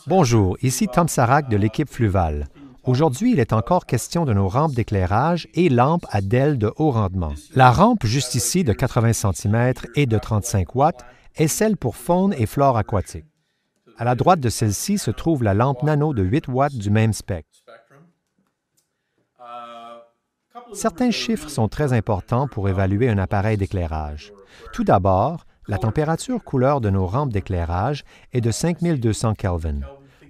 Bonjour, ici Tom Sarac de l'équipe Fluval. Aujourd'hui, il est encore question de nos rampes d'éclairage et lampes à DEL de haut rendement. La rampe juste ici de 80 cm et de 35 watts est celle pour faune et flore aquatique. À la droite de celle-ci se trouve la lampe nano de 8 watts du même spectre. Certains chiffres sont très importants pour évaluer un appareil d'éclairage. Tout d'abord, la température couleur de nos rampes d'éclairage est de 5200 Kelvin.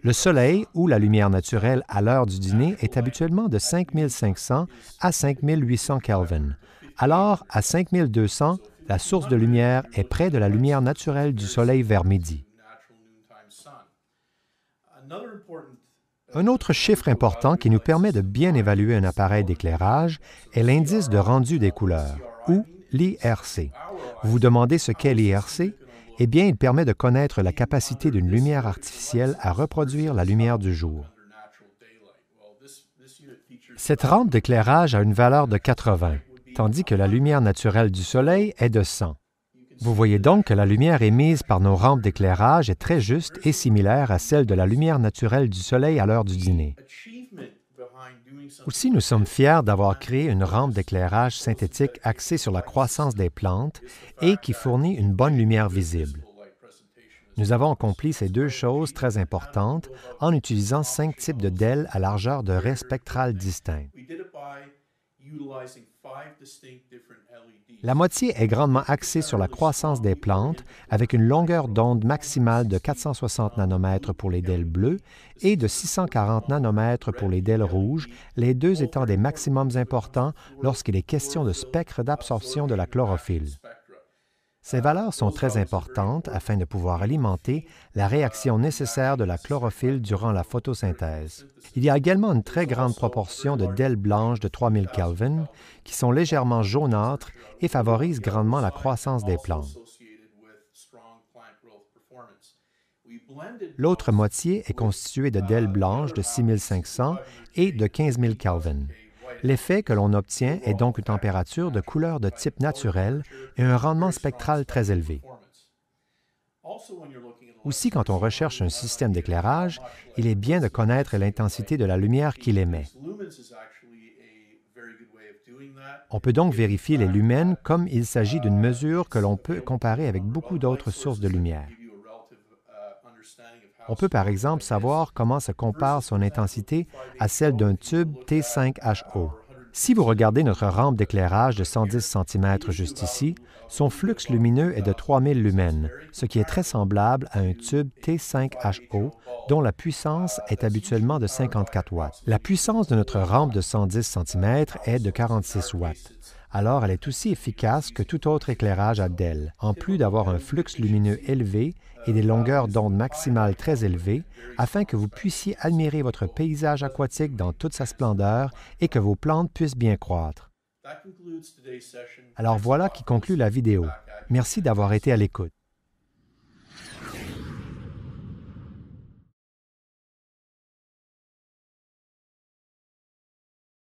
Le soleil ou la lumière naturelle à l'heure du dîner est habituellement de 5500 à 5800 Kelvin. Alors, à 5200, la source de lumière est près de la lumière naturelle du soleil vers midi. Un autre chiffre important qui nous permet de bien évaluer un appareil d'éclairage est l'indice de rendu des couleurs, ou l'IRC. Vous vous demandez ce qu'est l'IRC? Eh bien, il permet de connaître la capacité d'une lumière artificielle à reproduire la lumière du jour. Cette rampe d'éclairage a une valeur de 80, tandis que la lumière naturelle du soleil est de 100. Vous voyez donc que la lumière émise par nos rampes d'éclairage est très juste et similaire à celle de la lumière naturelle du soleil à l'heure du dîner. Aussi, nous sommes fiers d'avoir créé une rampe d'éclairage synthétique axée sur la croissance des plantes et qui fournit une bonne lumière visible. Nous avons accompli ces deux choses très importantes en utilisant 5 types de DEL à largeur de raie spectrale distincte. La moitié est grandement axée sur la croissance des plantes avec une longueur d'onde maximale de 460 nanomètres pour les DEL bleus et de 640 nanomètres pour les DEL rouges, les deux étant des maximums importants lorsqu'il est question de spectre d'absorption de la chlorophylle. Ces valeurs sont très importantes afin de pouvoir alimenter la réaction nécessaire de la chlorophylle durant la photosynthèse. Il y a également une très grande proportion de DEL blanches de 3000 Kelvin qui sont légèrement jaunâtres et favorisent grandement la croissance des plantes. L'autre moitié est constituée de DEL blanches de 6500 et de 15000 Kelvin. L'effet que l'on obtient est donc une température de couleur de type naturel et un rendement spectral très élevé. Aussi, quand on recherche un système d'éclairage, il est bien de connaître l'intensité de la lumière qu'il émet. On peut donc vérifier les lumens comme il s'agit d'une mesure que l'on peut comparer avec beaucoup d'autres sources de lumière. On peut par exemple savoir comment se compare son intensité à celle d'un tube T5HO. Si vous regardez notre rampe d'éclairage de 110 cm juste ici, son flux lumineux est de 3000 lumens, ce qui est très semblable à un tube T5HO dont la puissance est habituellement de 54 watts. La puissance de notre rampe de 110 cm est de 46 watts. Alors elle est aussi efficace que tout autre éclairage à DEL, en plus d'avoir un flux lumineux élevé et des longueurs d'onde maximales très élevées, afin que vous puissiez admirer votre paysage aquatique dans toute sa splendeur et que vos plantes puissent bien croître. Alors voilà qui conclut la vidéo. Merci d'avoir été à l'écoute.